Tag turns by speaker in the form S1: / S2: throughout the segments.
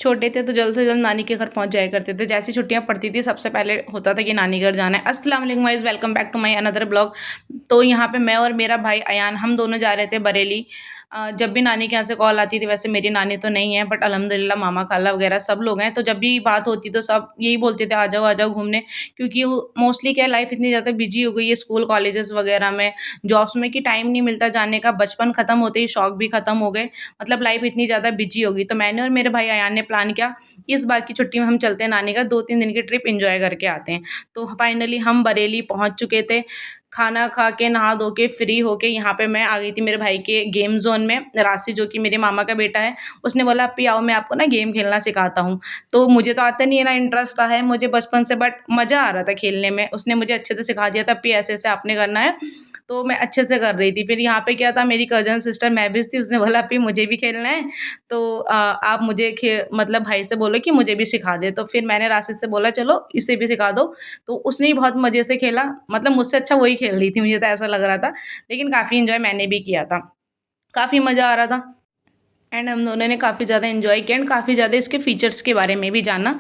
S1: छोटे थे तो जल्द से जल्द नानी के घर पहुंच जाया करते थे। जैसी छुट्टियां पड़ती थी सबसे पहले होता था कि नानी घर जाना है। अस्सलाम वालेकुम guys, welcome back to my another blog. तो यहाँ पे मैं और मेरा भाई अयान हम दोनों जा रहे थे बरेली। जब भी नानी के यहाँ से कॉल आती थी, वैसे मेरी नानी तो नहीं है बट अल्हम्दुलिल्लाह मामा खाला वगैरह सब लोग हैं, तो जब भी बात होती तो सब यही बोलते थे आ जाओ घूमने। क्योंकि मोस्टली क्या लाइफ इतनी ज़्यादा बिजी हो गई है स्कूल कॉलेजेस वगैरह में, जॉब्स में, कि टाइम नहीं मिलता जाने का। बचपन खत्म होते ही शौक भी खत्म हो गए, मतलब लाइफ इतनी ज़्यादा बिजी हो गई। तो मैंने और मेरे भाई अयान ने प्लान किया इस बार की छुट्टी में हम चलते हैं नानी का 2-3 दिन की ट्रिप एंजॉय करके आते हैं। तो फाइनली हम बरेली पहुंच चुके थे। खाना खा के नहा धो के फ्री होके यहाँ पे मैं आ गई थी मेरे भाई के गेम जोन में। राशि जो कि मेरे मामा का बेटा है, उसने बोला अप्पी आओ मैं आपको ना गेम खेलना सिखाता हूँ। तो मुझे तो आता नहीं है ना, इंटरेस्ट रहा है मुझे बचपन से, बट मज़ा आ रहा था खेलने में। उसने मुझे अच्छे से सिखा दिया था अप्पी ऐसे ऐसे आपने करना है, तो मैं अच्छे से कर रही थी। फिर यहाँ पे क्या था, मेरी कज़न सिस्टर महबिस थी, उसने बोला अप्पी मुझे भी खेलना है, तो आप मुझे मतलब भाई से बोलो कि मुझे भी सिखा दे। तो फिर मैंने राशि से बोला चलो इसे भी सिखा दो, तो उसने भी बहुत मज़े से खेला। मतलब मुझसे अच्छा वही खेल रही थी, मुझे तो ऐसा लग रहा था, लेकिन काफ़ी एंजॉय मैंने भी किया था, काफ़ी मज़ा आ रहा था। एंड हम दोनों ने काफ़ी ज़्यादा एंजॉय किया एंड काफ़ी ज़्यादा इसके फीचर्स के बारे में भी जाना।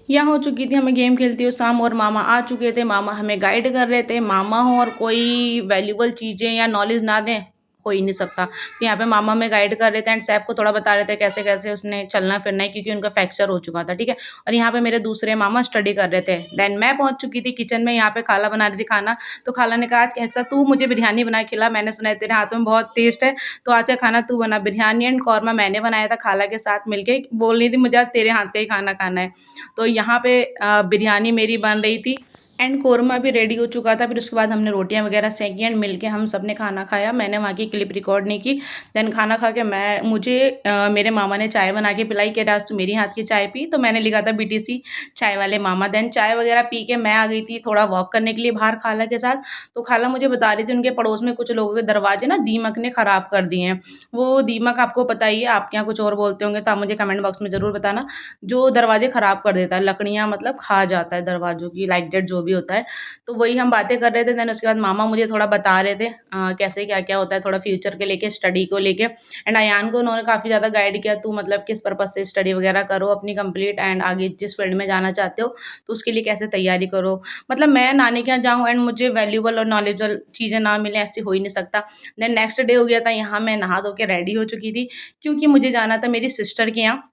S1: यहाँ हो चुकी थी हमें गेम खेलती हुए शाम, और मामा आ चुके थे। मामा हमें गाइड कर रहे थे। मामा हो और कोई वैल्यूबल चीज़ें या नॉलेज ना दें, हो ही नहीं सकता। तो यहाँ पे मामा हमें गाइड कर रहे थे एंड सैफ को थोड़ा बता रहे थे कैसे कैसे उसने चलना फिरना है, क्योंकि उनका फ्रैक्चर हो चुका था, ठीक है। और यहाँ पे मेरे दूसरे मामा स्टडी कर रहे थे। देन मैं पहुँच चुकी थी किचन में। यहाँ पे खाला बना रही थी खाना। तो खाला ने कहा आज क्या तू मुझे बिरयानी बना के खिला, मैंने सुना है तेरे हाथों में बहुत टेस्ट है, तो आज का खाना तू बना। बिरयानी एंड कौरमा मैंने बनाया था खाला के साथ मिलके। बोल रही थी मुझे आज तेरे हाथ का ही खाना खाना है। तो यहाँ पे बिरयानी मेरी बन रही थी एंड कोरमा भी रेडी हो चुका था। फिर उसके बाद हमने रोटियां वगैरह सेकी एंड मिलके हम सब ने खाना खाया। मैंने वहाँ की क्लिप रिकॉर्ड नहीं की। देन खाना खा के मुझे मेरे मामा ने चाय बना के पिलाई कि आज तो मेरी हाथ की चाय पी, तो मैंने लिखा था बीटीसी चाय वाले मामा। देन चाय वगैरह पी के मैं आ गई थी थोड़ा वॉक करने के लिए बाहर खाला के साथ। तो खाला मुझे बता रही थी उनके पड़ोस में कुछ लोगों के दरवाजे ना दीमक ने ख़राब कर दिए हैं। वो दीमक आपको पता ही है, आपके यहाँ कुछ और बोलते होंगे तो आप मुझे कमेंट बॉक्स में ज़रूर बताना। जो दरवाजे ख़राब कर देता है, लकड़ियाँ मतलब खा जाता है दरवाज़ों की, लाइक डेट जो भी होता है। तो वही हम बातें कर रहे थे। देन उसके बाद मामा मुझे थोड़ा बता रहे थे कैसे क्या क्या होता है, थोड़ा फ्यूचर के लेके, स्टडी को लेके। एंड अयान को उन्होंने काफ़ी ज़्यादा गाइड किया, तू मतलब किस पर्पज़ से स्टडी वगैरह करो अपनी कंप्लीट, एंड आगे जिस फील्ड में जाना चाहते हो तो उसके लिए कैसे तैयारी करो। मतलब मैं नानी के यहाँ जाऊँ एंड मुझे वैल्यूबल और नॉलेजेबल चीज़ें ना मिलें, ऐसे हो ही नहीं सकता। देन नेक्स्ट डे हो गया था। यहाँ मैं नहा धो के रेडी हो चुकी थी, क्योंकि मुझे जाना था मेरी सिस्टर के यहाँ,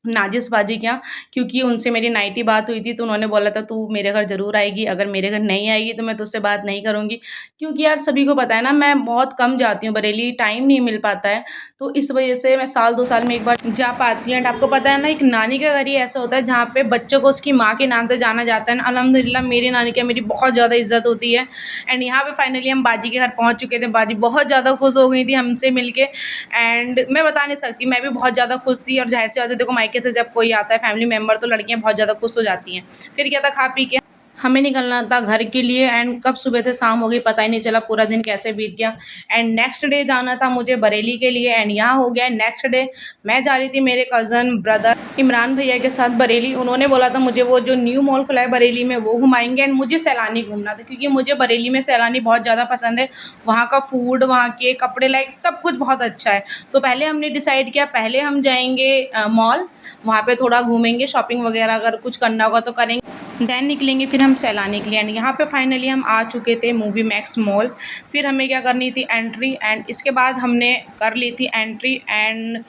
S1: नाजिस बाजी के यहाँ। क्योंकि उनसे मेरी नाइट ही बात हुई थी, तो उन्होंने बोला था तू मेरे घर ज़रूर आएगी, अगर मेरे घर नहीं आएगी तो मैं तुझसे बात नहीं करूँगी। क्योंकि यार सभी को पता है ना, मैं बहुत कम जाती हूँ बरेली, टाइम नहीं मिल पाता है। तो इस वजह से मैं साल 2 साल में एक बार जा पाती हूँ। एंड आपको पता है ना, एक नानी का घर ही ऐसा होता है जहाँ पे बच्चों को उसकी माँ के नाम से जाना जाता है ना। अल्हम्दुलिल्लाह मेरी नानी के मेरी बहुत ज़्यादा इज़्ज़त होती है। एंड यहाँ पे फाइनली हम बाजी के घर पहुँच चुके थे। बाजी बहुत ज़्यादा खुश हो गई थी हमसे मिलके, एंड मैं बता नहीं सकती, मैं भी बहुत ज़्यादा खुश थी। और ज़ाहिर सी बात है, देखो मायके से जब कोई आता है फैमिली मेम्बर, तो लड़कियाँ बहुत ज़्यादा खुश हो जाती हैं। फिर क्या था, खा पी के हमें निकलना था घर के लिए। एंड कब सुबह से शाम हो गई पता ही नहीं चला, पूरा दिन कैसे बीत गया। एंड नेक्स्ट डे जाना था मुझे बरेली के लिए। एंड यहाँ हो गया नेक्स्ट डे, मैं जा रही थी मेरे कज़न ब्रदर इमरान भैया के साथ बरेली। उन्होंने बोला था मुझे वो जो न्यू मॉल खुला है बरेली में वो घुमाएंगे, एंड मुझे सैलानी घूमना था, क्योंकि मुझे बरेली में सैलानी बहुत ज़्यादा पसंद है। वहाँ का फूड, वहाँ के कपड़े, लाइक सब कुछ बहुत अच्छा है। तो पहले हमने डिसाइड किया, पहले हम जाएंगे मॉल, वहाँ पे थोड़ा घूमेंगे, शॉपिंग वगैरह अगर कुछ करना होगा तो करेंगे। देन निकलेंगे फिर हम सैलानी के लिए। एंड यहाँ पे फाइनली हम आ चुके थे मूवी मैक्स मॉल। फिर हमें क्या करनी थी, एंट्री। एंड इसके बाद हमने कर ली थी एंट्री। एंड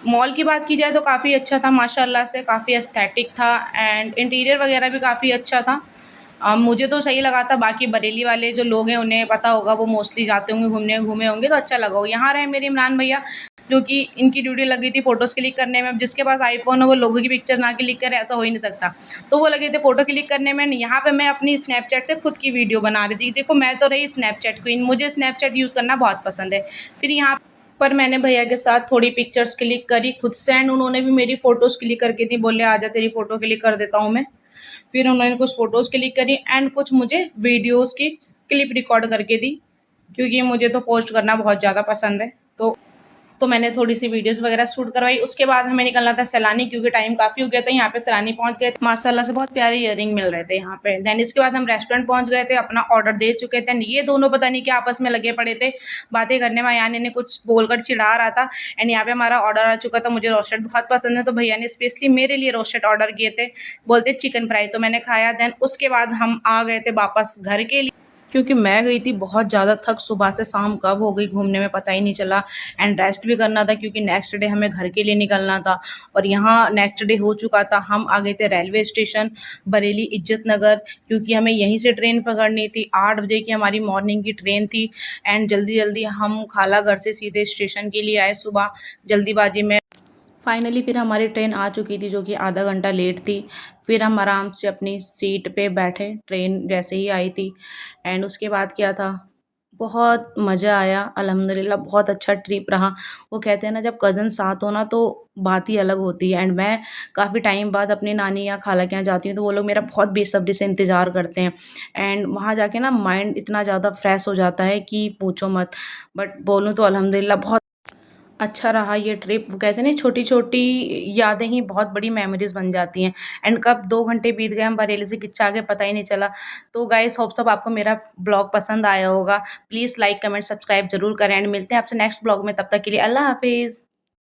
S1: मॉल की बात की जाए तो काफ़ी अच्छा था माशाल्लाह से, काफ़ी एस्थेटिक था एंड इंटीरियर वगैरह भी काफ़ी अच्छा था। मुझे तो सही लगा था। बाकी बरेली वाले जो लोग हैं उन्हें पता होगा, वो मोस्टली जाते होंगे घूमने, घूमे होंगे तो अच्छा लगा होगा। यहाँ रहे मेरे इमरान भैया, जो कि इनकी ड्यूटी लगी थी फ़ोटोज़ क्लिक करने में। अब जिसके पास आईफ़ोन हो वो लोगों की पिक्चर ना क्लिक करे, ऐसा हो ही नहीं सकता। तो वो लगे थे फ़ोटो क्लिक करने में। यहाँ पे मैं अपनी स्नैपचैट से खुद की वीडियो बना रही थी। देखो मैं तो रही स्नैपचैट क्वीन, मुझे स्नैपचैट यूज़ करना बहुत पसंद है। फिर यहाँ पर मैंने भैया के साथ थोड़ी पिक्चर्स क्लिक करी खुद से, एंड उन्होंने भी मेरी फ़ोटोज़ क्लिक करके दी। बोले आजा तेरी फ़ोटो क्लिक कर देता हूँ मैं। फिर उन्होंने कुछ फ़ोटोज़ क्लिक करी एंड कुछ मुझे वीडियोज़ की क्लिप रिकॉर्ड करके दी, क्योंकि मुझे तो पोस्ट करना बहुत ज़्यादा पसंद है। तो तो मैंने थोड़ी-सी वीडियोज़ वगैरह शूट करवाई। उसके बाद हमें निकलना था सैलानी क्योंकि टाइम काफ़ी हो गया था। यहाँ पे सैलानी पहुँच गए। माशाल्लाह से बहुत प्यारे ईयरिंग मिल रहे थे यहाँ पे। देन इसके बाद हम रेस्टोरेंट पहुँच गए थे, अपना ऑर्डर दे चुके थे एंड ये दोनों पता नहीं क्या आपस में लगे पड़े थे बातें करने में। अयान इन्हें कुछ बोलकर चिढ़ा रहा था एंड यहाँ पे हमारा ऑर्डर आ चुका था। मुझे रोस्टेड बहुत पसंद है तो भैया ने स्पेशली मेरे लिए रोस्टेड ऑर्डर किए थे, बोलते चिकन फ्राई, तो मैंने खाया। देन उसके बाद हम आ गए थे वापस घर के लिए क्योंकि मैं गई थी बहुत ज़्यादा थक, सुबह से शाम कब हो गई घूमने में पता ही नहीं चला एंड रेस्ट भी करना था क्योंकि नेक्स्ट डे हमें घर के लिए निकलना था। और यहाँ नेक्स्ट डे हो चुका था, हम आ गए थे रेलवे स्टेशन बरेली इज्जत नगर क्योंकि हमें यहीं से ट्रेन पकड़नी थी। 8 बजे की हमारी मॉर्निंग की ट्रेन थी एंड जल्दी जल्दी हम खाला घर से सीधे स्टेशन के लिए आए सुबह जल्दीबाजी में। फाइनली फिर हमारी ट्रेन आ चुकी थी जो कि आधा घंटा लेट थी। फिर हम आराम से अपनी सीट पे बैठे, ट्रेन जैसे ही आई थी एंड उसके बाद क्या था, बहुत मज़ा आया अल्हम्दुलिल्लाह, बहुत अच्छा ट्रिप रहा। वो कहते हैं ना जब कज़न साथ हो ना तो बात ही अलग होती है एंड मैं काफ़ी टाइम बाद अपनी नानी या खाला के यहाँ जाती हूँ तो वो लोग मेरा बहुत बेसब्री से इंतज़ार करते हैं एंड वहाँ जाके ना माइंड इतना ज़्यादा फ्रेश हो जाता है कि पूछो मत। बट बोलूँ तो अल्हम्दुलिल्लाह बहुत अच्छा रहा ये ट्रिप। वो कहते हैं ना छोटी-छोटी यादें ही बहुत बड़ी मेमोरीज़ बन जाती हैं एंड कब 2 घंटे बीत गए हम बरेली से किच्चा गए पता ही नहीं चला। तो गाइस होप सब आपको मेरा ब्लॉग पसंद आया होगा। प्लीज़ लाइक, कमेंट, सब्सक्राइब ज़रूर करें एंड मिलते हैं आपसे नेक्स्ट ब्लॉग में। तब तक के लिए अल्लाह हाफ़िज़।